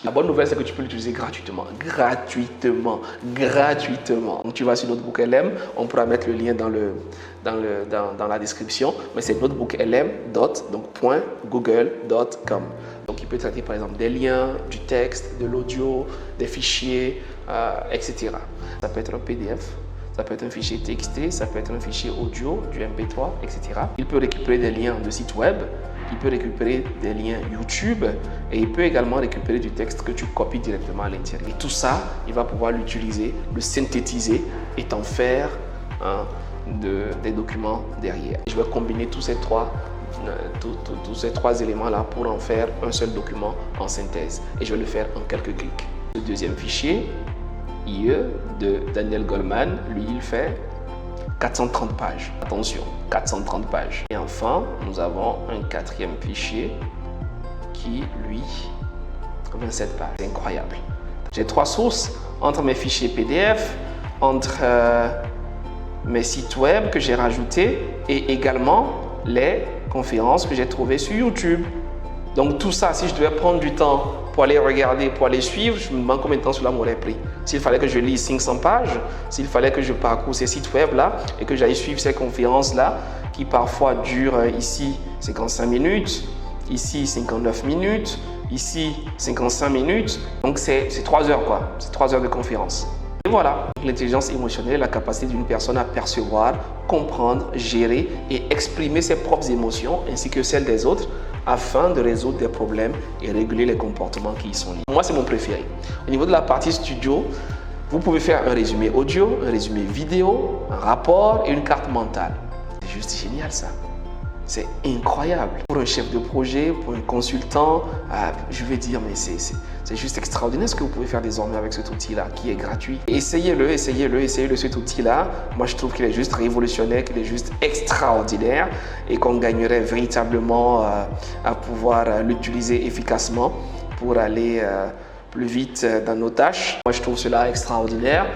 La bonne nouvelle, c'est que tu peux l'utiliser gratuitement. Donc, tu vas sur Notebook LM, on pourra mettre le lien dans la description, mais c'est notebooklm.google.com. Donc, il peut traiter par exemple des liens, du texte, de l'audio, des fichiers, etc. Ça peut être un PDF, ça peut être un fichier texté, ça peut être un fichier audio, du MP3, etc. Il peut récupérer des liens de sites web, il peut récupérer des liens YouTube et il peut également récupérer du texte que tu copies directement à l'intérieur. Et tout ça, il va pouvoir l'utiliser, le synthétiser et t'en faire des documents derrière. Je vais combiner tous ces trois éléments-là pour en faire un seul document en synthèse. Et je vais le faire en quelques clics. Le deuxième fichier, IE de Daniel Goleman, lui, il fait 430 pages. Attention, 430 pages. Et enfin, nous avons un quatrième fichier qui, lui, 27 pages. C'est incroyable. J'ai trois sources entre mes fichiers PDF, entre mes sites web que j'ai rajoutés et également les conférences que j'ai trouvées sur YouTube. Donc tout ça, si je devais prendre du temps pour aller regarder, pour aller suivre, je me demande combien de temps cela m'aurait pris. S'il fallait que je lise 500 pages, s'il fallait que je parcours ces sites web là et que j'aille suivre ces conférences là qui parfois durent ici 55 minutes, ici 59 minutes, ici 55 minutes. Donc c'est 3 heures quoi, c'est 3 heures de conférence. Et voilà, l'intelligence émotionnelle est la capacité d'une personne à percevoir, comprendre, gérer et exprimer ses propres émotions ainsi que celles des autres afin de résoudre des problèmes et réguler les comportements qui y sont liés. Moi, c'est mon préféré. Au niveau de la partie studio, vous pouvez faire un résumé audio, un résumé vidéo, un rapport et une carte mentale. C'est juste génial ça. C'est incroyable. Pour un chef de projet, pour un consultant, je vais dire, mais c'est juste extraordinaire ce que vous pouvez faire désormais avec cet outil-là qui est gratuit. Essayez-le, cet outil-là. Moi, je trouve qu'il est juste révolutionnaire, qu'il est juste extraordinaire et qu'on gagnerait véritablement à pouvoir l'utiliser efficacement pour aller plus vite dans nos tâches. Moi, je trouve cela extraordinaire.